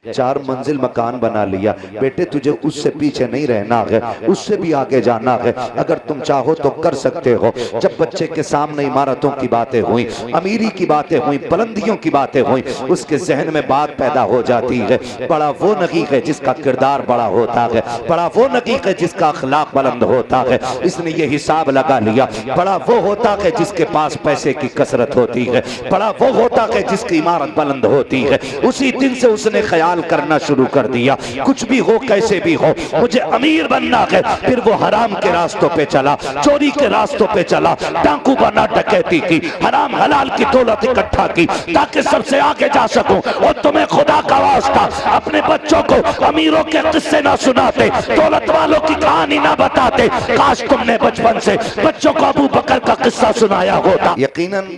4 मंजिल मकान बना लिया, बेटे तुझे उससे पीछे नहीं रहना है, उससे भी आगे जाना है, अगर तुम चाहो तो कर सकते हो। जब बच्चे के सामने इमारतों की बातें हुई, अमीरी की बातें हुई, बुलंदियों की बातें हुई, उसके जहन में बात पैदा हो जाती है, बड़ा वो नकी है जिसका किरदार बड़ा होता है, बड़ा वो नकी है जिसका अखलाक बुलंद होता है। इसने ये हिसाब लगा लिया, बड़ा वो होता है जिसके पास पैसे की कसरत होती है, बड़ा वो होता है जिसकी इमारत बुलंद होती है। उसी दिन से उसने ख्याल करना शुरू कर दिया, कुछ भी हो कैसे भी हो मुझे अमीर बनना है। फिर वो हराम के रास्तों पे चला, चोरी के रास्तों पे चला, डाकू बना, डकैती की, हराम हलाल की दौलत इकट्ठा की ताकि सबसे आगे जा सकूं। और तुम्हें खुदा का वास्ता अपने बच्चों को अमीरों के किस्से ना सुनाते, दौलत वालों की कहानी ना बताते। काश तुमने बचपन से बच्चों को अबू बकर का किस्सा सुनाया होता। यकीनन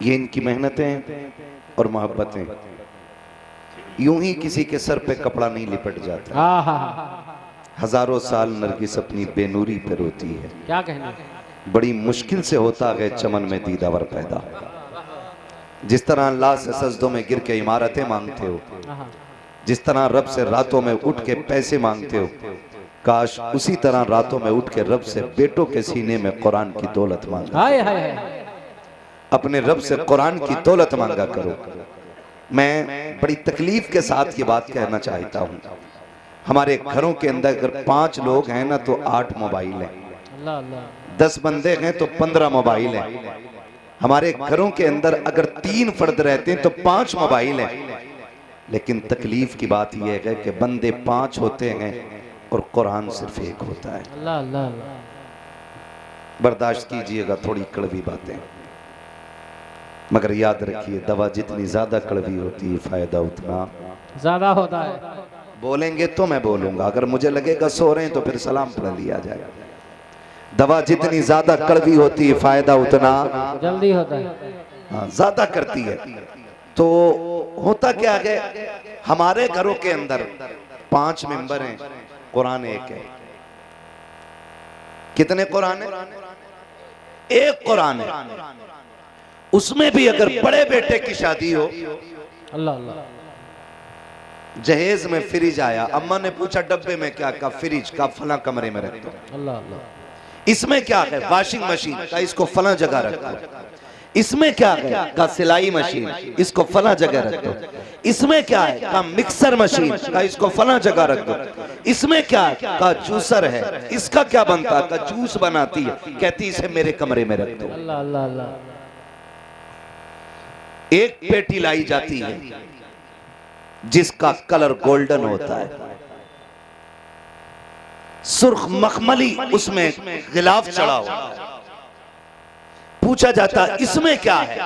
ये इनकी मेहनतें और मोहब्बतें यूं ही किसी के सर पे कपड़ा नहीं लिपट जाता। हजारों साल नरगिस अपनी बेनूरी पे रोती है, क्या कहना, बड़ी मुश्किल से होता है चमन में दीदावर पैदा। जिस तरह अल्लाह से सजदों में गिर के इमारतें मांगते हो, जिस तरह रब से रातों में उठ के पैसे मांगते हो, काश उसी तरह रातों में उठ के रब से बेटों के सीने में कुरान की दौलत मांगा। हाय हाय हाय, अपने रब से कुरान की दौलत मांगा करो। मैं बड़ी तकलीफ के साथ ये बात कहना चाहता हूँ, हमारे घरों के अंदर अगर 5 लोग हैं ना तो 8 मोबाइल हैं, 10 बंदे हैं तो 15 मोबाइल हैं। हमारे घरों के अंदर अगर 3 फर्द रहते हैं तो 5 मोबाइल हैं। लेकिन तकलीफ की बात यह है कि बंदे 5 होते हैं और कुरान सिर्फ 1 होता है। अल्लाह अल्लाह अल्लाह। बर्दाश्त कीजिएगा थोड़ी कड़वी बातें, मगर याद रखिए दवा जितनी ज्यादा कड़वी होती है फायदा उतना ज्यादा होता है। बोलेंगे तो मैं बोलूंगा, अगर मुझे लगेगा सो रहे हैं तो फिर सलाम पढ़ लिया जाएगा। दवा जितनी ज्यादा कड़वी होती है फायदा उतना जल्दी होता है। हाँ, ज्यादा करती है। तो होता क्या है, हमारे घरों के अंदर 5 मेंबर हैं, कुरान 1 है। कितने कुरान है? 1 कुरान है। उसमें भी अगर बड़े बेटे की शादी हो, अल्लाह अल्लाह, जहेज में फ्रिज आया, अम्मा ने पूछा डब्बे में क्या, का फ्रिज का फला कमरे में रख दो। अल्लाह अल्लाह। इसमें क्या है? वॉशिंग मशीन का, इसको फला जगह रख दो। इसमें क्या है? का सिलाई मशीन, इसको फला जगह रख दो। इसमें क्या है? का मिक्सर मशीन का, इसको फला जगह रख दो। इसमें क्या है? का जूसर है, इसका क्या बनता है? का जूस बनाती है, कहती इसे मेरे कमरे में रख दो। अल्लाह अल्लाह अल्लाह। एक पेटी लाई जाती है जिसका कलर गोल्डन होता है, सुर्ख मखमली उसमें गिलाफ चढ़ा हो। पूछा जाता इसमें क्या है?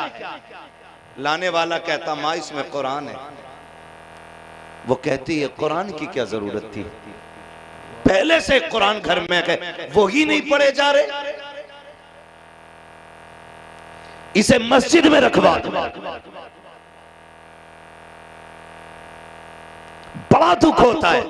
लाने वाला कहता माँ इसमें कुरान है। वो कहती है कुरान की क्या जरूरत थी, पहले से कुरान घर में है, वो ही नहीं पढ़े जा रहे, इसे मस्जिद में रखवा दो। बड़ा दुख होता है,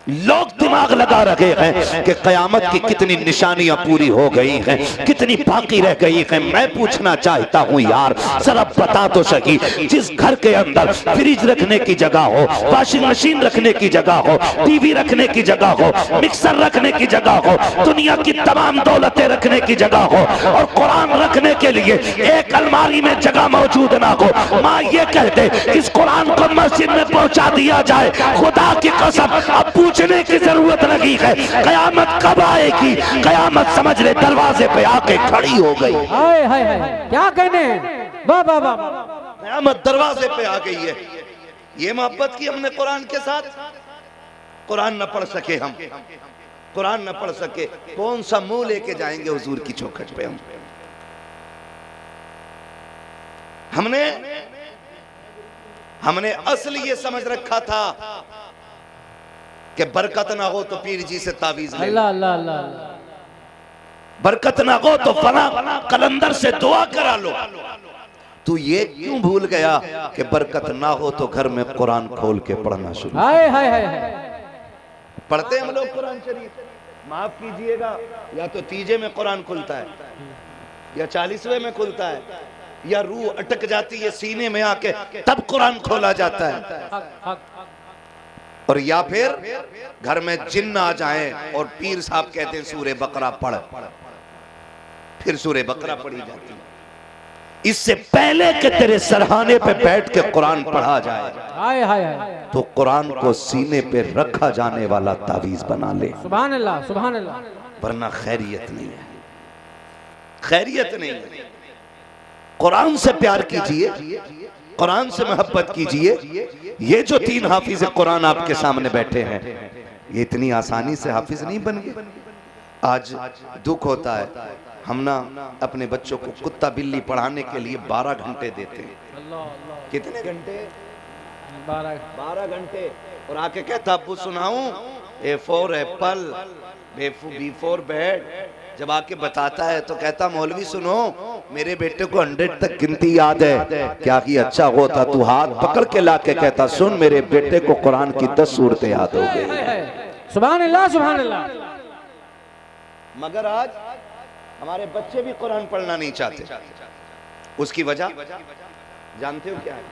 लोग दिमाग लगा रहे हैं कि कयामत की कितनी निशानियां पूरी हो गई हैं, कितनी बाकी रह गई हैं। मैं पूछना चाहता हूं यार, जरा बता तो सकी, जिस घर के अंदर फ्रिज रखने की जगह हो, वॉशिंग मशीन रखने की जगह हो, टीवी रखने की जगह हो, मिक्सर रखने की जगह हो, दुनिया की तमाम दौलतें रखने की जगह हो, और कुरान रखने के लिए एक अलमारी में जगह मौजूद ना हो, माँ ये कहते इस कुरान को मस्जिद में पहुंचा दिया जाए, खुदा की कसम अब पूछने की जरूरत लगी है कयामत कब आएगी। कयामत समझ ले दरवाजे पे आके खड़ी हो गई। हाय हाय हाय, क्या कहने, वाह वाह वाह, कयामत दरवाजे पे आ गई है। ये मोहब्बत की हमने कुरान के साथ। कुरान न पढ़ सके हम, कुरान न पढ़ सके, कौन सा मुंह लेके जाएंगे हुजूर की चौखट पे हम। हमने असल ये समझ रखा था कि बरकत ना हो तो पीर जी से तावीज ले, अल्लाह अल्लाह अल्लाह, बरकत ना हो तो फला कलंदर से दुआ करा लो। तू ये क्यों भूल गया कि बरकत ना हो तो घर में कुरान खोल के पढ़ना शुरू। हाय हाय हाय, पढ़ते हम लोग कुरान शरीफ, माफ कीजिएगा, या तो तीजे में कुरान खुलता है, या 40वें में खुलता है, या रूह अटक जाती है सीने में आके, तब कुरान खोला जाता है। हक हक और या फिर घर में जिन्न आ जाए और पीर साहब कहते हैं सूरे बकरा पढ़, फिर सूरे बकरा पढ़ी जाती है। इससे पहले कि तेरे सरहाने पे बैठ के कुरान पढ़ा जाए, हाय हाय हाय, तो कुरान को सीने पे रखा जाने वाला तावीज बना ले, सुभान अल्लाह सुभान अल्लाह। वरना खैरियत नहीं है, खैरियत नहीं है। कुरान से प्यार कीजिए, कुरान से मोहब्बत कीजिए। ये जो 3 हाफिज कुरान आपके सामने बैठे हैं, ये इतनी आसानी से हाफिज नहीं बन गए। आज दुख होता है, हम ना अपने बच्चों को कुत्ता बिल्ली पढ़ाने के लिए 12 घंटे देते हैं। अल्लाह अल्लाह, कितने घंटे? 12 घंटे। और आके कहता अब्बू सुनाऊं, A for apple, B for bed. जब आके बताता है तो कहता मौलवी सुनो, मेरे बेटे को 100 तक गिनती याद है। क्या ही अच्छा होता तू हाथ पकड़ के लाके कहता सुन, मेरे बेटे को कुरान की 10 सूरतें याद हो गई। सुभान अल्लाह सुभान अल्लाह। मगर आज हमारे बच्चे भी कुरान पढ़ना नहीं चाहते। उसकी वजह जानते हो क्या है?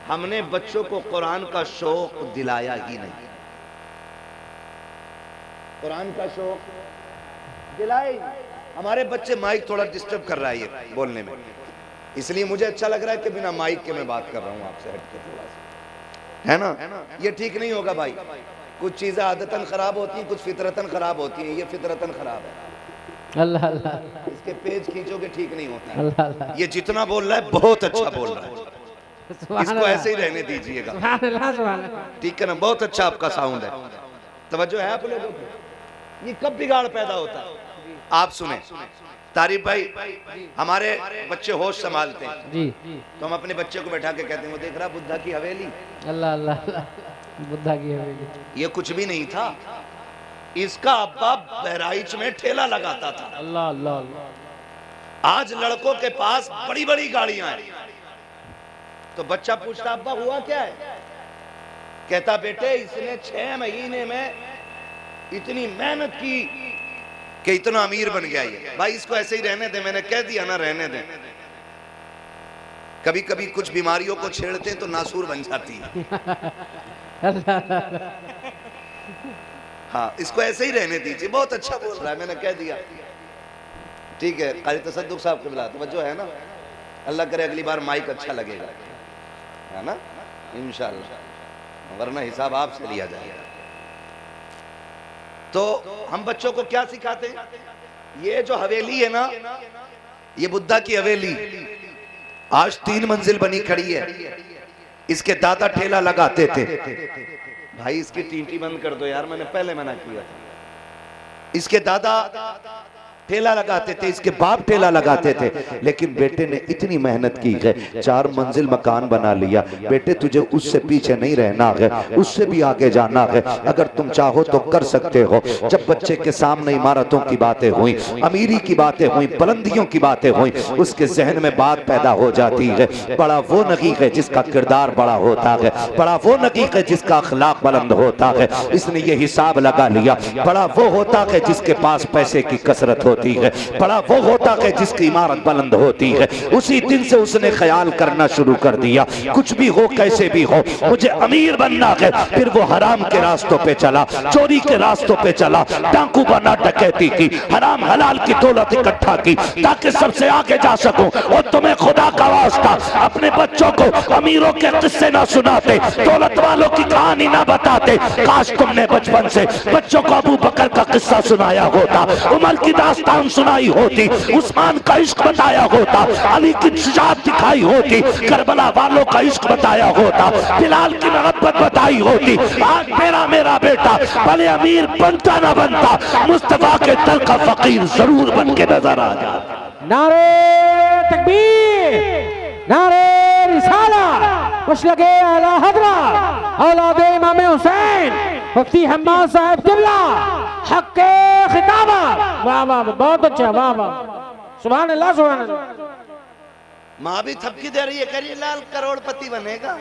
हमने बच्चों को कुरान का शौक दिलाया ही नहीं। कुरान का शौक दिलाए। हमारे बच्चे, माइक थोड़ा डिस्टर्ब कर रहा है ये बोलने में, इसलिए मुझे अच्छा लग रहा है कि बिना माइक के मैं बात कर रहा हूँ आपसे हट के थोड़ा सा, है ना? ये ठीक नहीं होगा भाई। कुछ चीजें आदतन खराब होती हैं, कुछ फितरतन खराब होती हैं। ये फितरतन खराब है। अल्लाह अल्लाह, इसके पेज खींचोगे ठीक नहीं होता। अल्लाह अल्लाह। ये जितना बोल रहा है बहुत अच्छा बोल रहा है, सुभान इसको अल्लाह, ऐसे ही रहने दीजिएगा। सुभान अल्लाह सुभान अल्लाह। ठीक है ना? बहुत अच्छा आपका साउंड है, तवज्जो है आप लोगों को। ये कब बिगाड़ पैदा होता है? आप सुने तारिफ भाई, हमारे बच्चे होश संभालते हैं जी, तो हम अपने बच्चे को बैठा के कहते हैं वो देख रहा बुद्धा की हवेली। अल्लाह अल्लाह अल्लाह, बुद्धा की हवेली। ये कुछ भी नहीं था, इसका अब्बा बहराइच में ठेला लगाता था। अल्लाह अल्लाह अल्लाह। आज लड़कों के पास बड़ी बड़ी गाड़ियां हैं, तो बच्चा पूछता अब्बा हुआ क्या है? कहता बेटे इसने 6 महीने में इतनी मेहनत की कि इतना अमीर बन गया ये। भाई इसको ऐसे ही रहने दे, मैंने कह दिया ना रहने दे। कभी कभी कुछ बीमारियों को छेड़ते हैं तो नासूर बन जाती है। हाँ, इसको ऐसे ही रहने दीजिए, बहुत अच्छा बोल रहा है, मैंने कह दिया। ठीक है, कारी तसद्दुक साहब के बुला तवज्जो है ना? अल्लाह करे अगली बार माइक अच्छा लगेगा, है ना? इंशाअल्लाह, वरना हिसाब आपसे लिया जाएगा। तो हम बच्चों को क्या सिखाते हैं? ये जो हवेली है ना, ये बुद्धा की हवेली आज 3 मंजिल बनी खड़ी है। इसके दादा ठेला लगाते थे। भाई इसकी टींटी बंद कर दो यार, मैंने पहले मना किया था। इसके दादा ठेला लगाते थे, इसके बाप ठेला लगाते थे, लेकिन बेटे ने इतनी मेहनत की है, 4 मंजिल मकान बना लिया। बेटे तुझे उससे पीछे नहीं रहना है, उससे भी आगे जाना है। अगर तुम चाहो तो कर सकते हो। जब बच्चे के सामने इमारतों की बातें हुई, अमीरी की बातें हुई, बुलंदियों की बातें हुई, उसके जहन में बात पैदा हो जाती है, बड़ा वो नगी है जिसका किरदार बड़ा होता है, बड़ा वो नगी है जिसका अखलाक बुलंद होता है। इसने ये हिसाब लगा लिया, बड़ा वो होता है जिसके पास पैसे की कसरत होती है, बड़ा वो होता है जिसकी इमारत बुलंद होती है। उसी दिन से उसने ख्याल करना शुरू कर दिया, कुछ भी हो कैसे भी हो मुझे अमीर बनना है। फिर वो हराम के रास्तों पे चला, चोरी के रास्तों पे चला, डाकू बना, डकैती की, हराम हलाल की दौलत इकट्ठा की ताकि सबसे आगे जा सकूं। और तुम्हें खुदा का वास्ता अपने बच्चों को अमीरों के किस्से ना सुनाते, दौलत वालों की कहानी ना बताते। काश तुमने बचपन से बच्चों को अबू बकर का किस्सा सुनाया होता, उमर की दास्तान सुनाई होती, उस्मान का इश्क बताया होता, अली की शुजाअत दिखाई होती, करबला वालों का इश्क बताया होता, बिलाल की मोहब्बत बताई होती। आज मेरा बेटा भले अमीर बनता ना बनता, मुस्तफा के दर का फकीर जरूर बन के नजर आ जाता। नारे तकबीर, नारे रिसाला, कुछ लगे आला हजरा औलाद इमाम हुसैन मुफ्ती हम्माद साहब किबला हक के खिताबा। वाह वाह, बहुत अच्छा, वाह वाह, सुभान अल्लाह सुभान अल्लाह। माँ भी थपकी दे रही है, कह रही है लाल करोड़पति बनेगा,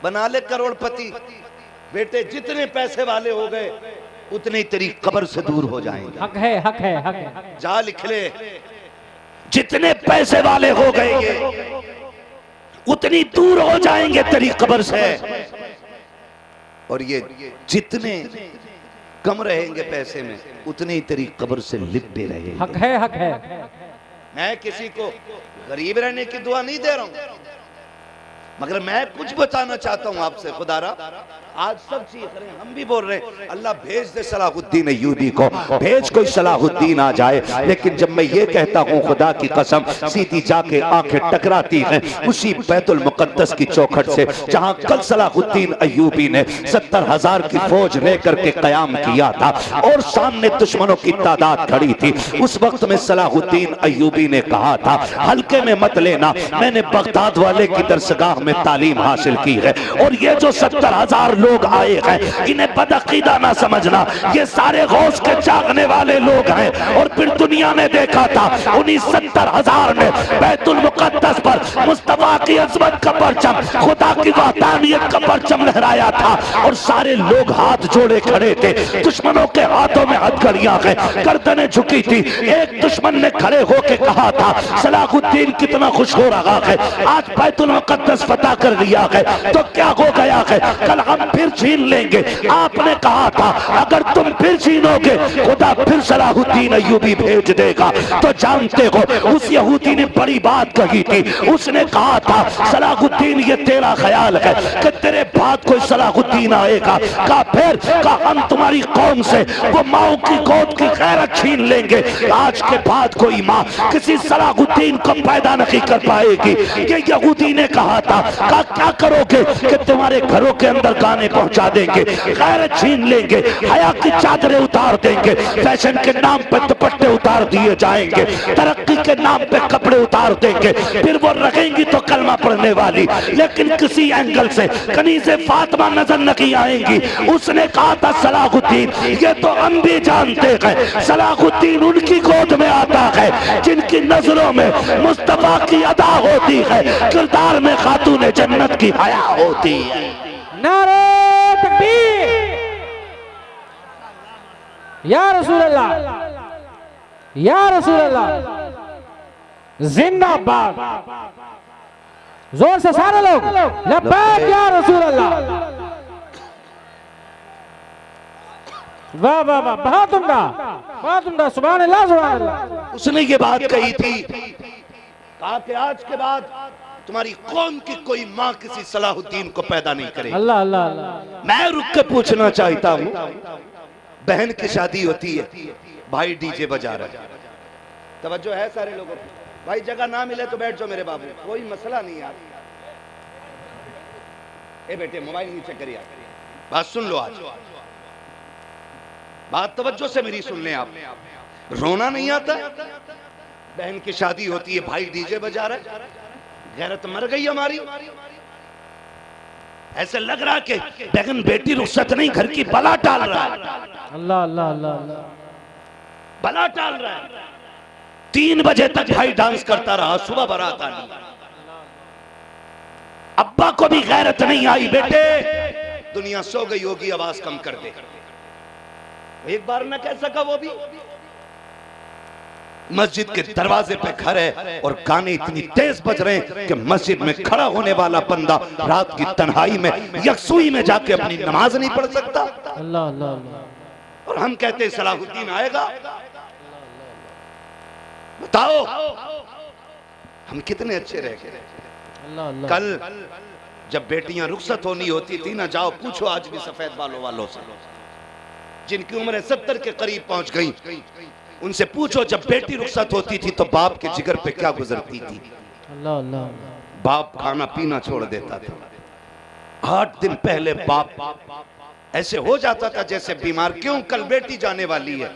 बना ले करोड़पति। बेटे जितने पैसे वाले हो गए उतने तेरी कब्र से दूर हो जाएंगे। हक है हक है हक है। जा लिख ले, जितने पैसे वाले हो गएंगे उतनी दूर हो जाएंगे तेरी कब्र से, और ये जितने कम रहेंगे पैसे में उतनी तेरी कब्र से लिपटे रहेंगे। हक है, हक है। मैं किसी को गरीब रहने की दुआ नहीं दे रहा हूं, मगर मैं कुछ बताना चाहता हूं आपसे। खुदारा आज सब चीज करें, हम भी बोल रहे हैं अल्लाह भेज दे सलाहुद्दीन अय्यूबी को, भेज कोई सलाहुद्दीन आ जाए। लेकिन जब मैं ये कहता हूँ खुदा की कसम, सीधी जाके आंखें टकराती हैं उसी बैतुल मुकद्दस की चौखट से जहाँ कल सलाहुद्दीन अय्यूबी ने 70,000 की फौज लेकर के कयाम किया था और सामने दुश्मनों की तादाद खड़ी थी। उस वक्त में सलाहुद्दीन अय्यूबी ने कहा था हल्के में मत लेना, मैंने बगदाद वाले की दरसगाह में तालीम हासिल की है, और ये जो 70,000 लोग आए हैं इन्हें बदअकीदा ना समझना, ये सारे गौस के जागने वाले लोग हैं। और फिर दुनिया ने देखा था उन्हीं 70,000 ने बैतुल मुकद्दस पर मुस्तफा की अज़मत का परचम, खुदा की वहदानियत का परचम लहराया था, और सारे लोग हाथ जोड़े खड़े थे। दुश्मनों के हाथों में हथकड़ियां हैं, गर्दनें झुकी थी। एक दुश्मन ने खड़े होकर कहा था सलाहुद्दीन कितना खुश हो रहा है, आज बैतुल मुकद्दस फतह कर लिया है, तो क्या हो गया है, कल हम फिर छीन लेंगे। आपने कहा था अगर तुम फिर छीनोगे खुदा फिर सलाहुद्दीन अय्यूबी भेज देगा। तो जानते हो उस यहूदी ने बड़ी बात कही थी, उसने कहा था सलाहुद्दीन ये तेरा ख्याल है कि तेरे बाद कोई सलाहुद्दीन आएगा, का फिर का हम तुम्हारी कौम से वो माओ की गोद की गैरत छीन लेंगे। आज के बाद कोई माँ किसी सलाहुद्दीन को पैदा नहीं कर पाएगी। ये यहूदी ने कहा था का क्या करोगे कि तुम्हारे घरों के अंदर गाने पहुंचा देंगे, गैरत छीन लेंगे, हया की चादरें उतार देंगे, फैशन के नाम पे दुपट्टे उतार दिए जाएंगे, तरक्की के नाम पे कपड़े उतार देंगे, फिर वो रहेंगी तो कलमा पढ़ने वाली, लेकिन किसी एंगल से कनीज़े फातिमा नजर नहीं आएंगी। उसने कहा था सलाहुद्दीन ये तो हम भी जानते हैं, सलाहुद्दीन उनकी गोद में आता है जिनकी नजरों में मुस्तफा की अदा होती है, किरदार में खातून जन्नत की हया होती है। नारे तकबीर, या रसूल अल्लाह, या रसूल अल्लाह, जिंदाबाद। जोर से सारे लोग लब्बैक या रसूल अल्लाह। वाह वाह वाह, बहुत उम्दा, बहुत उम्दा, सुभान अल्लाह, सुभान अल्लाह। उसने ये बात कही थी, कहा कि आज के बाद तुम्हारी कौम की कोई माँ किसी सलाहुद्दीन को पैदा नहीं करेगी। अल्लाह अल्लाह अल्लाह। मैं रुक के पूछना चाहता हूँ, बहन की शादी होती है, भाई डीजे बजा रहा है, तवज्जो है सारे लोगों की, भाई जगह ना मिले तो बैठ जाओ मेरे बाबू, कोई मसला नहीं यार। ए बेटे मोबाइल नीचे करिए, बात सुन लो, आज बात तवज्जो से मेरी सुन लें आप। रोना नहीं आता, बहन की शादी होती है, भाई डीजे बजा रहा है, गैरत मर गई हमारी। ऐसे लग रहा कि बहन बेटी रुखसत नहीं, घर की बला टाल रहा है। अल्लाह अल्लाह अल्लाह अल्लाह, बला टाल रहा है। 3 बजे तक भाई डांस करता रहा, सुबह बारात आई, अब्बा को भी गैरत नहीं आई, बेटे दुनिया सो गई होगी, आवाज कम कर दे। एक बार न कह सका वो भी। मस्जिद के दरवाजे पे खड़े है और गाने इतनी तेज बज रहे हैं कि मस्जिद में खड़ा होने वाला बंदा रात की तन्हाई में यकसुई में जाके अपनी नमाज नहीं पढ़ सकता। अल्लाह अल्लाह अल्लाह। और हम कहते हैं सलाहुद्दीन आएगा। बताओ हम कितने अच्छे रह गए। अल्लाह अल्लाह। कल जब बेटियां रुखसत होनी होती थी ना, जाओ पूछो आज भी सफेद बालों वालों से जिनकी उम्र 70 के करीब पहुंच गई, उनसे पूछो जब बेटी रुखसत होती थी तो बाप के जिगर पे क्या गुजरती थी। अल्लाह अल्लाह। बाप खाना पीना छोड़ देता था। 8 दिन पहले बाप ऐसे हो जाता था जैसे बीमार, क्यों, कल बेटी जाने वाली है,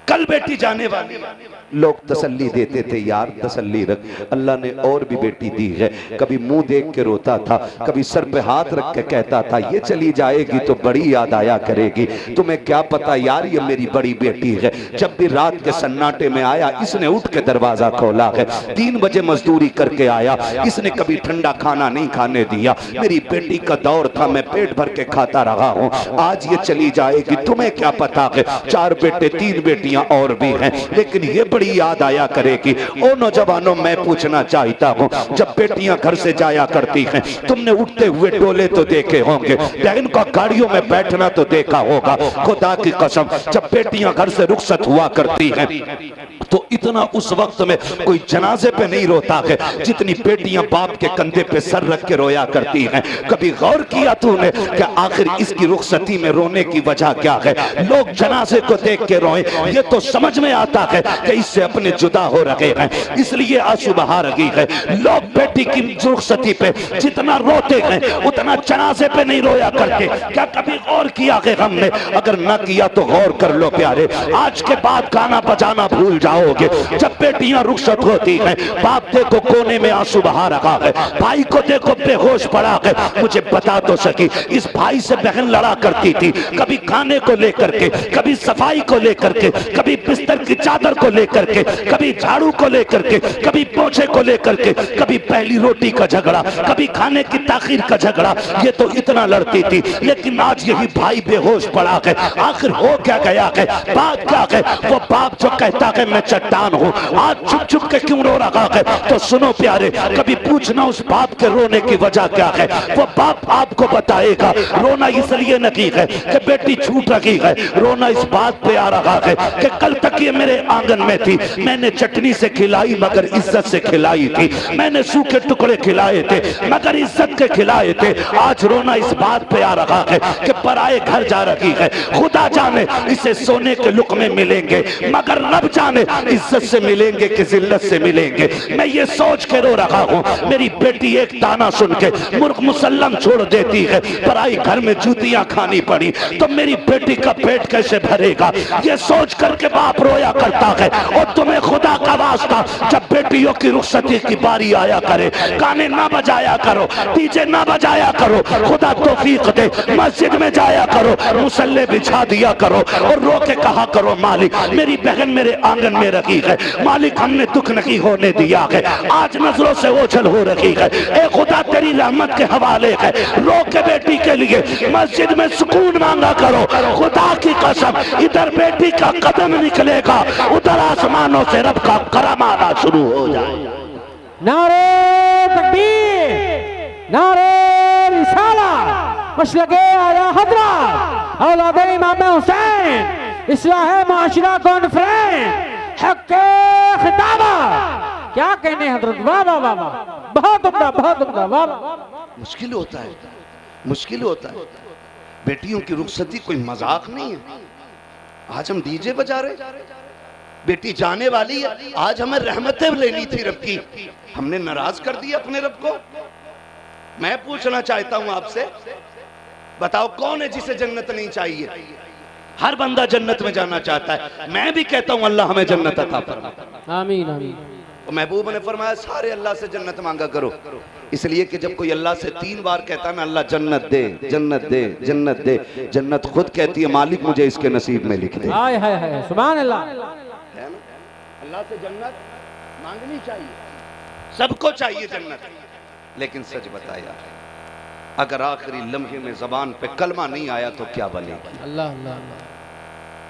कल बेटी जाने वाली है। लोग तसल्ली देते थे, यार तसल्ली रख, अल्लाह ने और भी बेटी दी है। कभी मुंह देख के रोता था, कभी सर पे हाथ रख के कहता था ये चली जाएगी तो बड़ी याद आया करेगी। तुम्हें क्या पता यार ये मेरी बड़ी बेटी है। जब भी रात के सन्नाटे में आया, इसने उठ के दरवाजा खोला है। 3 बजे मजदूरी करके आया, इसने कभी ठंडा खाना नहीं खाने दिया। मेरी बेटी का दौर था, मैं पेट भर के खाता रहा हूँ, आज ये चली जाएगी। तुम्हें क्या पता है 4 बेटे 3 बेटियां बेटियां और भी हैं, लेकिन ये बड़ी याद आया करेगी। ओ नौजवानों, मैं पूछना चाहता हूँ, जब बेटियां घर से जाया करती हैं, तुमने उठते हुए डोले तो देखे होंगे, बहन का गाड़ियों में बैठना तो देखा होगा। खुदा की कसम, जब बेटियां घर से रुखसत हुआ करती हैं तो इतना उस वक्त में कोई जनाजे पे नहीं रोता है जितनी बेटियां बाप के कंधे पे सर रख के रोया करती हैं। कभी गौर किया तूने कि आखिर इसकी रुखसती में रोने की वजह क्या है? लोग जनाजे को देख के रोए, ये तो समझ में आता है कि इससे अपने जुदा हो रहे हैं, इसलिए आंसू बहा रही है। लोग बेटी की रुखसती पे जितना रोते हैं उतना जनाजे पे नहीं रोया करते। क्या कभी गौर किया है हमने? अगर न किया तो गौर कर लो प्यारे। आज के बाद गाना बजाना भूल जाओगे। जब बेटियां रुखसत होती हैं, बाप देखो कोने में आंसू बहा रहा है, भाई को देखो बेहोश पड़ा है। मुझे बता तो सकी, इस भाई से बहन लड़ा करती थी, कभी खाने को लेकर के, कभी सफाई को लेकर के, कभी बिस्तर की चादर को लेकर के, कभी झाड़ू को लेकर के, कभी पोछे को लेकर के, कभी पहली रोटी का झगड़ा, कभी खाने की ताखीर का झगड़ा। ये तो इतना लड़ती थी, लेकिन आज यही भाई बेहोश पड़ा है। आखिर हो क्या गया है? बात क्या है? वो बाप जो कहता है मैं चट्टान हूँ, आज छुप छुप के क्यों रो रहा है? तो सुनो प्यारे, कभी पूछना उस बाप के रोने की वजह क्या है, वो बाप आपको बताएगा। रोना इसलिए नहीं है कि बेटी छूट रही है, रोना इस बात पे आ रहा है कि कल तक ये मेरे आंगन में थी, मैंने चटनी से खिलाई मगर इज्जत से खिलाई थी, मैंने सूखे टुकड़े खिलाए थे मगर इज्जत के खिलाए थे। आज रोना इस बात पे आ रहा है कि पराए घर जा रही है। खुदा जाने इसे सोने के लुक़मे मिलेंगे, मगर रब जाने इज्जत से मिलेंगे कि जिल्लत से मिलेंगे। मैं ये सोच के रो रहा हूँ, मेरी बेटी एक ताना सुन के मुर्ख मुसल्लम छोड़ देती है, पराई घर में जूतियां खानी पड़ी तो मेरी बेटी का पेट कैसे भरेगा? ये सोच करके बाप रोया करता है। और तुम्हें खुदा का वास्ता, जब बेटियों की रुखसती की बारी आया करे, गाने ना बजाया करो, डीजे ना बजाया करो, खुदा तौफीक दे, मस्जिद में जाया करो, मुसल्ले बिछा दिया करो और रो के कहा करो, मालिक मेरी बहन मेरे आंगन में रखी है, मालिक हमने दुख नहीं होने दिया है, आज नजरों से ओझल हो रही है, ए खुदा तेरी रहमत के हवाले है। रो के बेटी के लिए मस्जिद में सुकून मांगा करो। खुदा की कसम, इधर बेटी का कदम निकलेगा, उधर आसमानों से रब का करम आना शुरू हो जाए। नारे तकबीर, नारे रिसाला, मशलके आला हज़रत औलाद इमाम हुसैन, इस्लाह माशरा कॉन्फ्रेंस, हक खिताबा। क्या कहने हजरत, वाह वाह वाह वाह, बहुत उम्दा, बहुत उम्दा, वाह वाह। मुश्किल होता है, मुश्किल होता है। बेटियों की रुखसती कोई मजाक नहीं है। आज हम डीजे बजा रहे, बेटी जाने वाली है, आज हमें रहमतें लेनी थी रब की, हमने नाराज कर दिया अपने रब को। मैं पूछना चाहता हूं आपसे, बताओ कौन है जिसे जन्नत नहीं चाहिए? हर बंदा जन्नत में जाना चाहता है। मैं भी कहता हूं अल्लाह हमें जन्नत अता फरमा। आमीन आमीन। महबूब ने फरमाया सारे अल्लाह से जन्नत मांगा करो, इसलिए कि जब कोई अल्लाह से 3 बार कहता है ना अल्लाह जन्नत दे, जन्नत दे, जन्नत दे, जन्नत खुद कहती है मालिक मुझे इसके नसीब में लिख दे। हाय हाय हाय, सुभान अल्लाह। है ना? अल्लाह से जन्नत मांगनी चाहिए, सबको चाहिए जन्नत। लेकिन सच बताया, अगर आखिरी लम्हे में जबान पे कलमा नहीं आया तो क्या बनेगी? अल्लाह अल्लाह अल्लाह।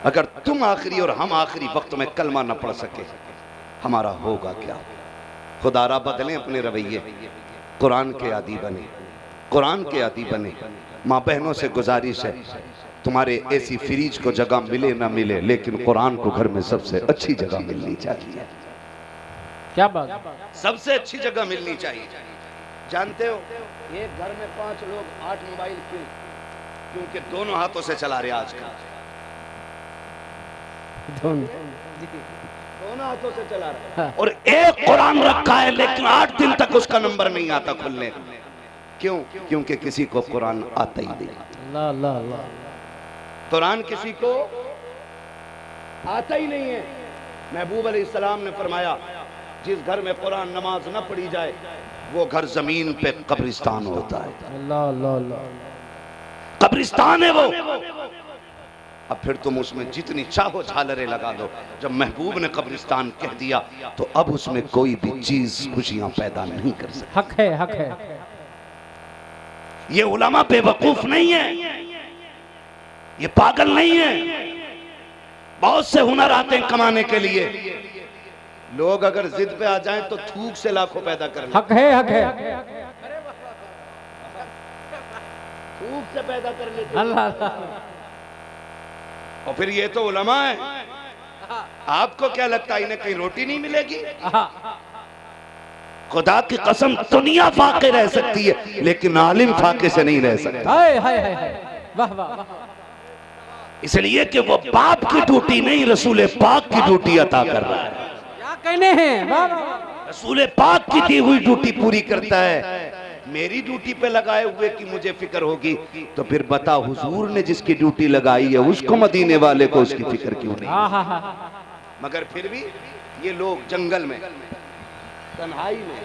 अगर तुम आखिरी और हम आखिरी वक्त में कलमा न पढ़ सके, हमारा होगा क्या? खुदारा बदलें अपने रवैये, कुरान के आदी बने, कुरान के आदी बने। माँ बहनों से गुजारिश है, तुम्हारे एसी फ्रिज को जगह मिले ना मिले, लेकिन कुरान को घर में सबसे अच्छी जगह मिलनी चाहिए। क्या बात, सबसे अच्छी जगह मिलनी चाहिए। जानते हो एक घर में 5 लोग 8 मोबाइल क्यों? क्योंकि दोनों हाथों से चला रहे आजकल, दोनों हाथों से चला रहा है। और एक कुरान रखा है लेकिन 8 दिन तक उसका नंबर नहीं आता खुलने। क्यों? क्योंकि किसी को कुरान आता ही नहीं। अल्लाह अल्लाह अल्लाह। कुरान किसी को आता ही नहीं है। महबूब अलैहिस्सलाम ने फरमाया जिस घर में कुरान नमाज न पढ़ी जाए वो घर जमीन पे कब्रिस्तान होता है। अल्लाह अल्लाह अल्लाह, कब्रिस्तान है वो। अब फिर तुम उसमें जितनी चाहो झालरें लगा दो, जब महबूब ने कब्रिस्तान कह दिया तो अब उसमें कोई भी चीज खुशियां पैदा नहीं कर सकती। हक है, हक है। ये उलमा बेवकूफ नहीं है, ये पागल नहीं है। बहुत से हुनर आते हैं कमाने के लिए। लोग अगर जिद पे आ जाएं तो थूक से लाखों पैदा कर लें। हक है, हक है। थूक से पैदा कर लेते अल्लाह। और फिर ये तो उलमा है, आपको क्या लगता है इन्हें कहीं रोटी नहीं मिलेगी? खुदा की कसम दुनिया फाके रह सकती है लेकिन आलिम फाके से नहीं रह सकता। हाय हाय हाय, वाह वाह। इसलिए कि वो बाप की ड्यूटी नहीं, रसूल पाक की ड्यूटी अता कर रहा है। क्या कहने हैं, वाह वाह। रसूल पाक की दी हुई ड्यूटी पूरी करता है। मेरी ड्यूटी पे लगाए हुए कि मुझे फिक्र होगी, तो फिर बता हुजूर ने जिसकी ड्यूटी लगाई है उसको, मदीने वाले को उसकी फिक्र क्यों नहीं? मगर फिर भी ये लोग जंगल में, तन्हाई में,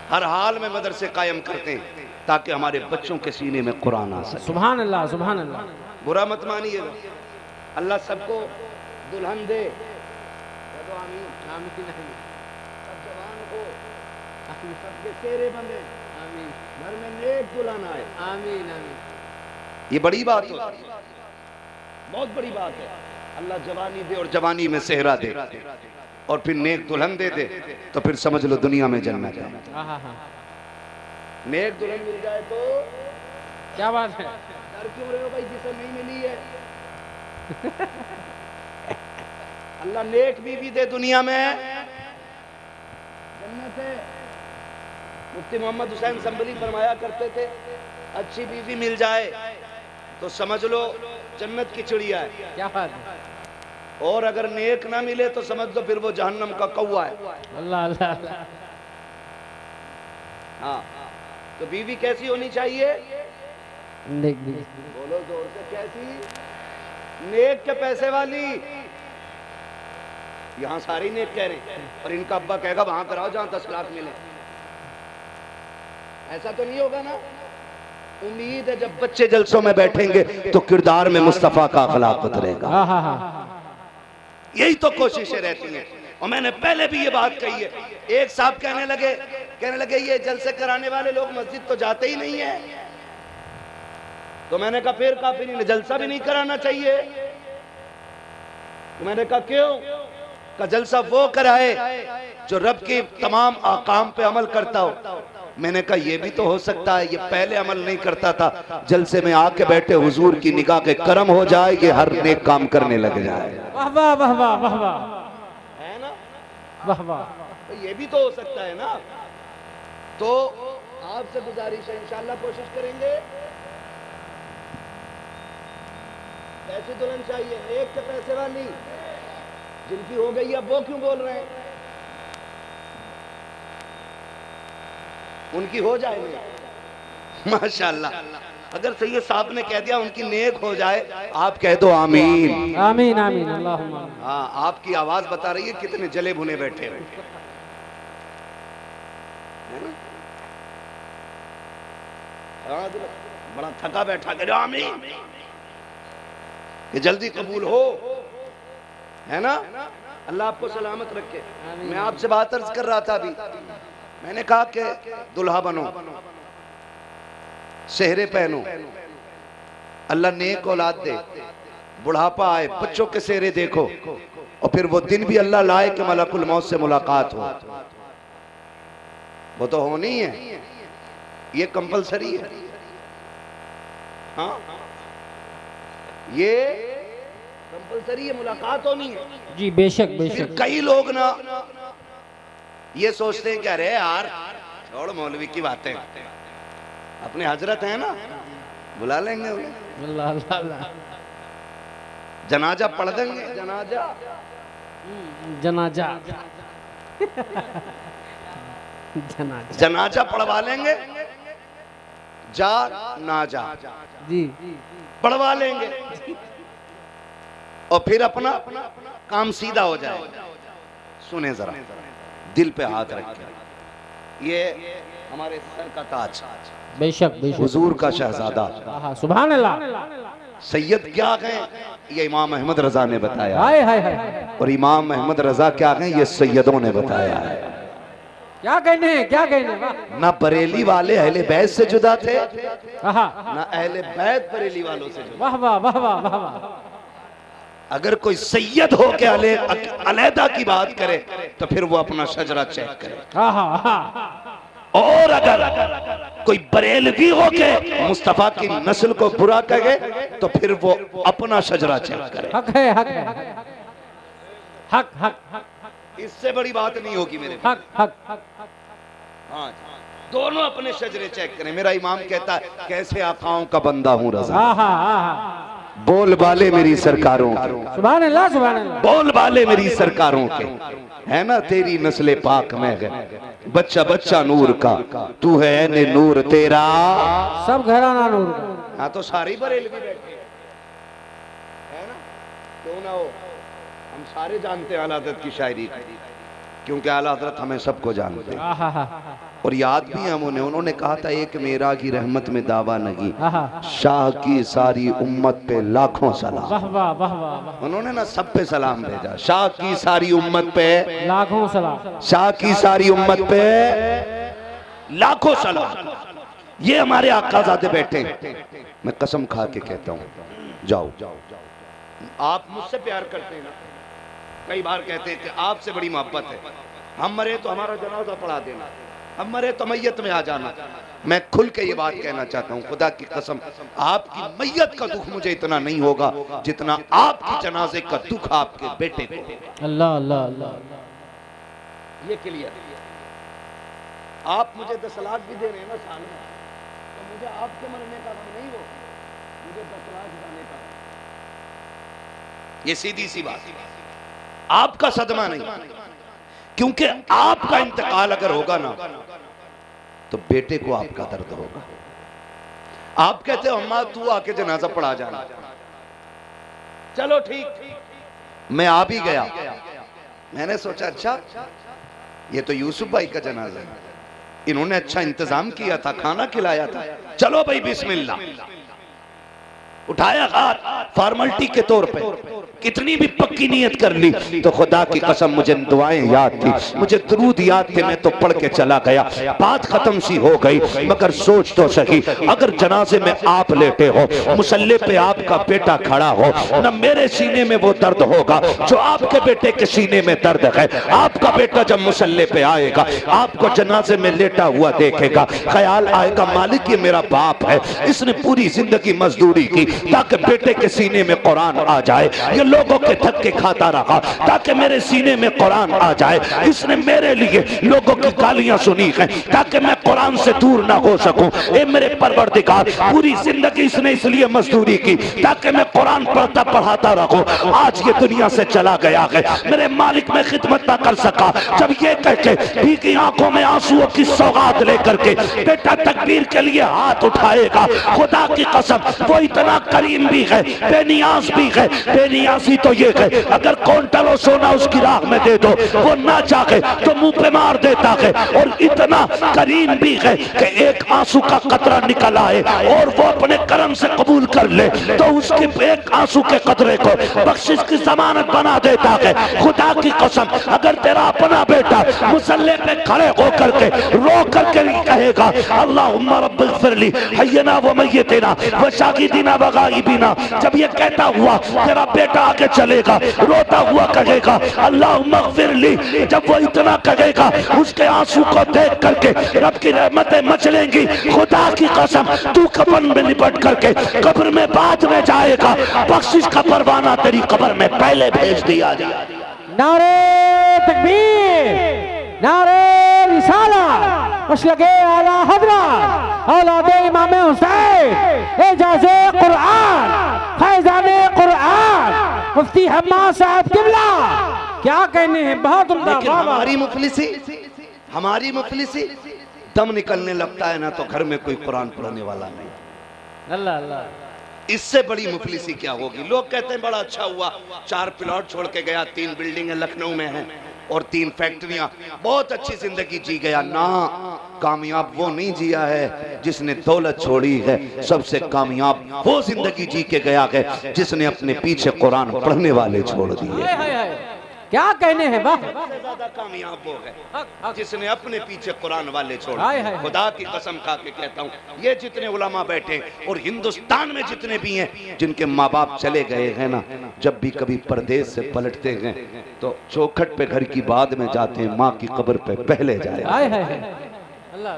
हर हाल में मदरसे कायम करते हैं ताकि हमारे बच्चों के सीने में कुरान आ सके। सुभान अल्लाह, सुभान अल्लाह। बुरा मत मानिएगा, अल्लाह सबको दुल्हन दे। सब जवान हो, सबके चेहरे बने, घर में नेक दुल्हन आए। आमीन आमीन। ये बड़ी बात है, बहुत बड़ी बात है। अल्लाह जवानी दे और जवानी में सेहरा दे और फिर नेक दुल्हन दे दे, तो फिर समझ लो दुनिया में जन्नत है। नेक दुल्हन मिल जाए तो क्या बात है। डर क्यों रहे हो भाई जिसे नहीं मिली है? अल्लाह नेक बीवी दे दुनिया में, जन्नत है। मुफ्ती मोहम्मद हुसैन संभली फरमाया करते थे, अच्छी बीवी मिल जाए तो समझ लो जन्नत की चिड़िया है। क्या बात है। और अगर नेक ना मिले तो समझ लो फिर वो जहन्नम का कौवा है। अल्लाह अल्लाह। हाँ, तो बीवी कैसी होनी चाहिए? नेक भी। बोलो जोर से, कैसी? नेक के पैसे वाली। यहाँ सारे नेक कह रहे हैं और इनका अब्बा कहेगा वहां कराओ जहां 10 लाख मिले। ऐसा तो नहीं होगा ना? उम्मीद है जब बच्चे जलसों में बैठेंगे तो किरदार में मुस्तफा का अखलाक उतरेगा। यही तो कोशिशें रहती हैं। और मैंने पहले भी ये बात कही है। एक साहब कहने लगे ये जलसे कराने वाले लोग मस्जिद तो जाते ही नहीं है। तो मैंने कहा फिर काफी नहीं, जलसा भी नहीं कराना चाहिए। तो मैंने कहा क्यों? का जलसा वो कराए जो रब के तमाम आकाम पे अमल करता हो। मैंने कहा ये भी तो हो सकता है ये पहले अमल नहीं करता था, जलसे में आके बैठे हुजूर की निगाह के करम हो जाए, ये हर नेक काम करने लग जाए। वाह वाह वाह वाह वाह वाह, है ना? वाह वाह। तो ये भी तो हो सकता है ना? तो आपसे गुजारिश है, इंशाल्लाह कोशिश करेंगे। ऐसी दुल्हन चाहिए, नेक के पैसे वाली। जिनकी हो गई अब वो क्यों बोल रहे हैं? उनकी हो जाए माशाल्लाह। अगर सैयद साहब ने कह दिया उनकी नेक हो जाए, आप कह दो आमीन आमीन आमीन। अल्लाहुम्मा। हाँ, आपकी आवाज बता रही है कितने जले भुने बैठे हुए। हाँ, बड़ा थका बैठा करो आमीन कि जल्दी कबूल हो, है ना? अल्लाह आपको सलामत रखे। मैं आपसे बात अर्ज कर रहा था अभी, मैंने कहा कि दुल्हा बनो, सेहरे पहनो, अल्लाह नेक औलाद दे, बुढ़ापा आए बच्चों के सेहरे देखो, और फिर वो दिन भी अल्लाह लाए कि मलकुल मौत से मुलाकात हो। वो तो होनी है, ये कंपलसरी है। हाँ, ये कंपलसरी है, मुलाकात होनी है जी। बेशक बेशक। कई लोग ना ये सोचते हैं कि अरे यार छोड़ मौलवी की बातें, अपने हजरत है ना, बुला लेंगे उन्हें, अल्लाह अल्लाह अल्लाह। जनाजा पढ़ देंगे। जनाजा जनाजा जनाजा पढ़वा लेंगे, जा ना जा जी पढ़वा लेंगे, और फिर अपना काम सीधा हो जाएगा। सुने जरा, दिल पे हाथ रखें, ये हमारे सर का ताज, बेशक बेशक, हुजूर का शहजादा, सुभान अल्लाह। सैयद क्या हैं ये इमाम अहमद रजा ने बताया, हाय हाय हाय। और इमाम अहमद रजा क्या हैं ये सैयदों ने बताया है। क्या कहने हैं, क्या कहने हैं? ना बरेली वाले अहले बैत से जुदा थे, आहा, ना अहले बैत बरेली वालों से जुदा। वाह वाह वाह वाह वाह वाह। अगर कोई सैयद हो के अलहदा की बात करे तो फिर वो अपना शजरा चेक करे। और अगर कोई बरेलवी हो के मुस्तफा की नस्ल को बुरा कहे तो फिर वो अपना शजरा चेक करे। हक है, हक है, हक हक हक, इससे बड़ी बात नहीं होगी मेरे। हक हक हक, हाँ, दोनों अपने शजरे चेक करें। मेरा इमाम कहता है कैसे आकाओं का बंदा हूँ रज़ा, बोल बाले मेरी सरकारों के, सुभान अल्लाह, सुभान अल्लाह, बोल बाले मेरी सरकारों के, है ना तेरी नस्ले पाक में है, बच्चा बच्चा नूर का, तू है ऐने नूर तेरा, सब घराना नूर का। हाँ तो सारी बरेलवी बैठे है ना, क्यों ना हो। हम सारे जानते हैं आला हज़रत की शायरी, क्योंकि आला हज़रत हमें सबको जानते हैं और याद भी हम उन्होंने कहा था एक मेरा की रहमत में दावा नहीं, शाह की सारी उम्मत पे लाखों सलाम। वाह वाह वाह वाह, उन्होंने ना सब पे सलाम भेजा, शाह की सारी उम्मत पे लाखों सलाम, शाह की सारी उम्मत पे लाखों सलाम। ये हमारे आकाज़ादे बैठे, मैं कसम खा के कहता हूँ, जाओ आप मुझसे प्यार करते हैं ना, कई बार कहते हैं कि आपसे बड़ी मोहब्बत है, हम मरे तो हमारा जनाजा पढ़ा देना, हम मरे तो मैयत में आ जाना। मैं खुल के ये बात कहना चाहता हूँ, खुदा की कसम आपकी मैयत का दुख मुझे इतना नहीं होगा जितना आपकी जनाजे का दुख आपके बेटे को। अल्लाह अल्लाह अल्लाह, ये क्लियर। आप मुझे 10 लाख भी दे रहे हैं ना साल में, तो मुझे आपके मरने का गम नहीं हो, मुझे 10 लाख जाने का। ये सीधी सी बात, आपका सदमा नहीं, क्योंकि आपका इंतकाल अगर होगा ना तो बेटे को आपका दर्द होगा। आप कहते हो अम्मा तू आके जनाजा पढ़ा जाना, चलो ठीक, मैं आ भी गया। मैंने सोचा अच्छा ये तो यूसुफ भाई का जनाजा है, इन्होंने अच्छा इंतजाम किया था, खाना खिलाया था, चलो भाई बिस्मिल्लाह, उठाया हाथ फॉर्मेलिटी के तौर पे, कितनी भी पक्की नियत कर ली तो खुदा की कसम मुझे दुआएं याद थी, मुझे दुरूद याद थे, मैं तो पढ़ के चला गया, बात खत्म सी हो गई। मगर सोच तो सही, अगर जनाजे में आप लेटे हो, मुसल्ले पे आपका बेटा खड़ा हो, न मेरे सीने में वो दर्द होगा जो आपके बेटे के सीने में दर्द है। आपका बेटा जब मुसल्ले पे आएगा, आपको जनाजे में लेटा हुआ देखेगा, ख्याल आएगा मालिक ये मेरा बाप है, इसने पूरी जिंदगी मजदूरी की ताकि बेटे के सीने में कुरान आ जाए, ये लोगों के धक्के खाता रहा ताकि मेरे सीने में कुरान आ जाए, इसने मेरे लिए लोगों की गालियां सुनी हैं ताकि मैं कुरान से दूर ना हो सकूं। ए मेरे परवरदिगार, पूरी जिंदगी इसने इसलिए मजदूरी की ताकि मैं कुरान पढ़ता पढ़ाता रहूं, आज ये दुनिया से चला गया है, मेरे मालिक में खिदमत ना कर सका। जब ये कह के भीगी आंखों में आंसुओं की सौगात लेकर के बेटा तकबीर के लिए हाथ उठाएगा, खुदा की कसम वो इतना करीम भी है, बेनियाज भी है। बेनियाजी तो ये है अगर क्विंटलों सोना उसकी राह में दे दो वो ना चाहे तो मुंह पे मार देता है, और इतना करीम भी है कि एक आंसू का कतरा निकल आए और वो अपने करम से कबूल कर ले तो उसके एक आंसू के कतरे को बख्शिश की जमानत बना देता है। खुदा की कसम अगर तेरा अपना बेटा मुसल्ले पे खड़े होकर के रो करके कहेगा अल्लाहुम्मा रब्बिग़फिरली हय्यना व मय्यितना व शाहिदिना व गाइबिना, जब ये कहता हुआ तेरा बेटा आगे चलेगा रोता हुआ कहेगा अल्लाहुम्मा ग़फिरली, जब वो इतना कहेगा उसके आंसू को देख करके रब की रहमतें मचलेंगी। खुदा की कसम तू कफन में लिपट करके कब्र में बाद में जाएगा, बख्शिश का परवाना तेरी कब्र में पहले भेज दिया जाए। नारे तकबीर, नारे रिसाला, मशलके आला हज़रत औलादे इमाम हुसैन, एजाज़े कुरान, फैज़ाने कुरान, मुफ्ती हम्माद साहब किबला, क्या कहने हैं, बहुत उम्दा। हमारी मुफलिसी दम निकलने लगता है ना तो घर में कोई कुरान पढ़ने वाला नहीं। अल्लाह अल्लाह, इससे बड़ी मुफलिसी क्या होगी। लोग कहते हैं बड़ा अच्छा हुआ 4 प्लॉट छोड़ के गया, 3 बिल्डिंगें लखनऊ में हैं और 3 फैक्ट्रियां, बहुत अच्छी जिंदगी जी गया। ना, कामयाब वो नहीं जिया है जिसने दौलत छोड़ी है, सबसे कामयाब वो जिंदगी जी के गया है जिसने अपने पीछे कुरान पढ़ने वाले छोड़ दिए। क्या कहने हैं, वाह। सबसे ज्यादा कामयाब वो है हक, हक। जिसने अपने पीछे कुरान वाले छोड़े। हाय, हाय। खुदा की कसम खा के कहता हूँ, ये जितने उलमा बैठे और हिंदुस्तान में जितने भी हैं जिनके माँ बाप चले गए हैं ना, जब भी कभी परदेश से पलटते हैं तो चौखट पे घर की बाद में जाते हैं, माँ की कब्र पे पहले जाए। हाय हाय हाय। अल्लाह।